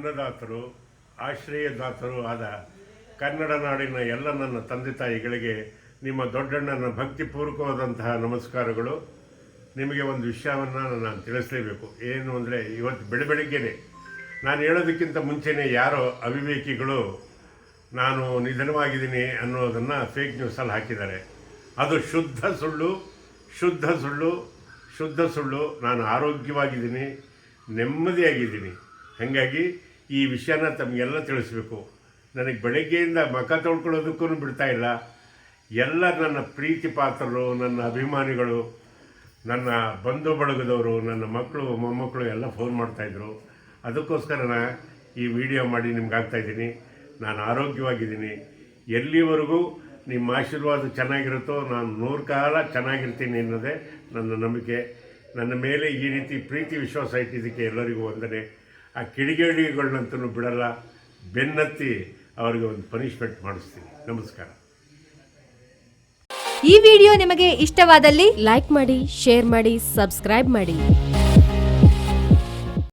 ಅನ್ನದಾತರು ಆಶ್ರಯದಾತರು ಆದ ಕನ್ನಡ ನಾಡಿನ ಎಲ್ಲ ನನ್ನ ತಂದೆ ತಾಯಿಗಳಿಗೆ ನಿಮ್ಮ ದೊಡ್ಡಣ್ಣನ ಭಕ್ತಿಪೂರ್ವಕವಾದಂತಹ ನಮಸ್ಕಾರಗಳು. ನಿಮಗೆ ಒಂದು ವಿಷಯವನ್ನು ನಾನು ತಿಳಿಸಲೇಬೇಕು. ಏನು ಅಂದರೆ, ಇವತ್ತು ಬೆಳಗ್ಗೆನೆ ನಾನು ಹೇಳೋದಕ್ಕಿಂತ ಮುಂಚೆನೇ ಯಾರೋ ಅವಿವೇಕಿಗಳು ನಾನು ನಿಧನವಾಗಿದ್ದೀನಿ ಅನ್ನೋದನ್ನು ಫೇಕ್ ನ್ಯೂಸಲ್ಲಿ ಹಾಕಿದ್ದಾರೆ. ಅದು ಶುದ್ಧ ಸುಳ್ಳು. ನಾನು ಆರೋಗ್ಯವಾಗಿದ್ದೀನಿ, ನೆಮ್ಮದಿಯಾಗಿದ್ದೀನಿ. ಹಾಗಾಗಿ ಈ ವಿಷಯನ ತಮಗೆಲ್ಲ ತಿಳಿಸ್ಬೇಕು. ನನಗೆ ಬೆಳಗ್ಗೆಯಿಂದ ಮುಖ ತೊಳ್ಕೊಳ್ಳೋದಕ್ಕೂ ಬಿಡ್ತಾ ಇಲ್ಲ. ಎಲ್ಲ ನನ್ನ ಪ್ರೀತಿ ಪಾತ್ರರು, ನನ್ನ ಅಭಿಮಾನಿಗಳು, ನನ್ನ ಬಂಧು ಬಳಗದವರು, ನನ್ನ ಮಕ್ಕಳು ಮೊಮ್ಮಕ್ಕಳು ಎಲ್ಲ ಫೋನ್ ಮಾಡ್ತಾಯಿದ್ರು. ಅದಕ್ಕೋಸ್ಕರ ಈ ವಿಡಿಯೋ ಮಾಡಿ ನಿಮ್ಗೆ ಹಾಕ್ತಾಯಿದ್ದೀನಿ. ನಾನು ಆರೋಗ್ಯವಾಗಿದ್ದೀನಿ. ಎಲ್ಲಿವರೆಗೂ ನಿಮ್ಮ ಆಶೀರ್ವಾದ ಚೆನ್ನಾಗಿರುತ್ತೋ ನಾನು 100 ಕಾಲ ಚೆನ್ನಾಗಿರ್ತೀನಿ ಅನ್ನೋದೇ ನನ್ನ ನಂಬಿಕೆ. ನನ್ನ ಮೇಲೆ ಈ ರೀತಿ ಪ್ರೀತಿ ವಿಶ್ವಾಸ ಇಟ್ಟಿದ್ದಕ್ಕೆ ಎಲ್ಲರಿಗೂ ವಂದನೆ. ಆ ಕಿಡಿಗೇಡಿಗಳನ್ನಂತೂ ಬಿಡಲ್ಲ, ಬೆನ್ನತ್ತಿ ಅವರಿಗೆ ಒಂದು ಪನಿಷ್ಮೆಂಟ್ ಮಾಡಿಸ್ತೀನಿ. ನಮಸ್ಕಾರ. ಈ ವಿಡಿಯೋ ನಿಮಗೆ ಇಷ್ಟವಾದಲ್ಲಿ ಲೈಕ್ ಮಾಡಿ, ಶೇರ್ ಮಾಡಿ, ಸಬ್ಸ್ಕ್ರೈಬ್ ಮಾಡಿ.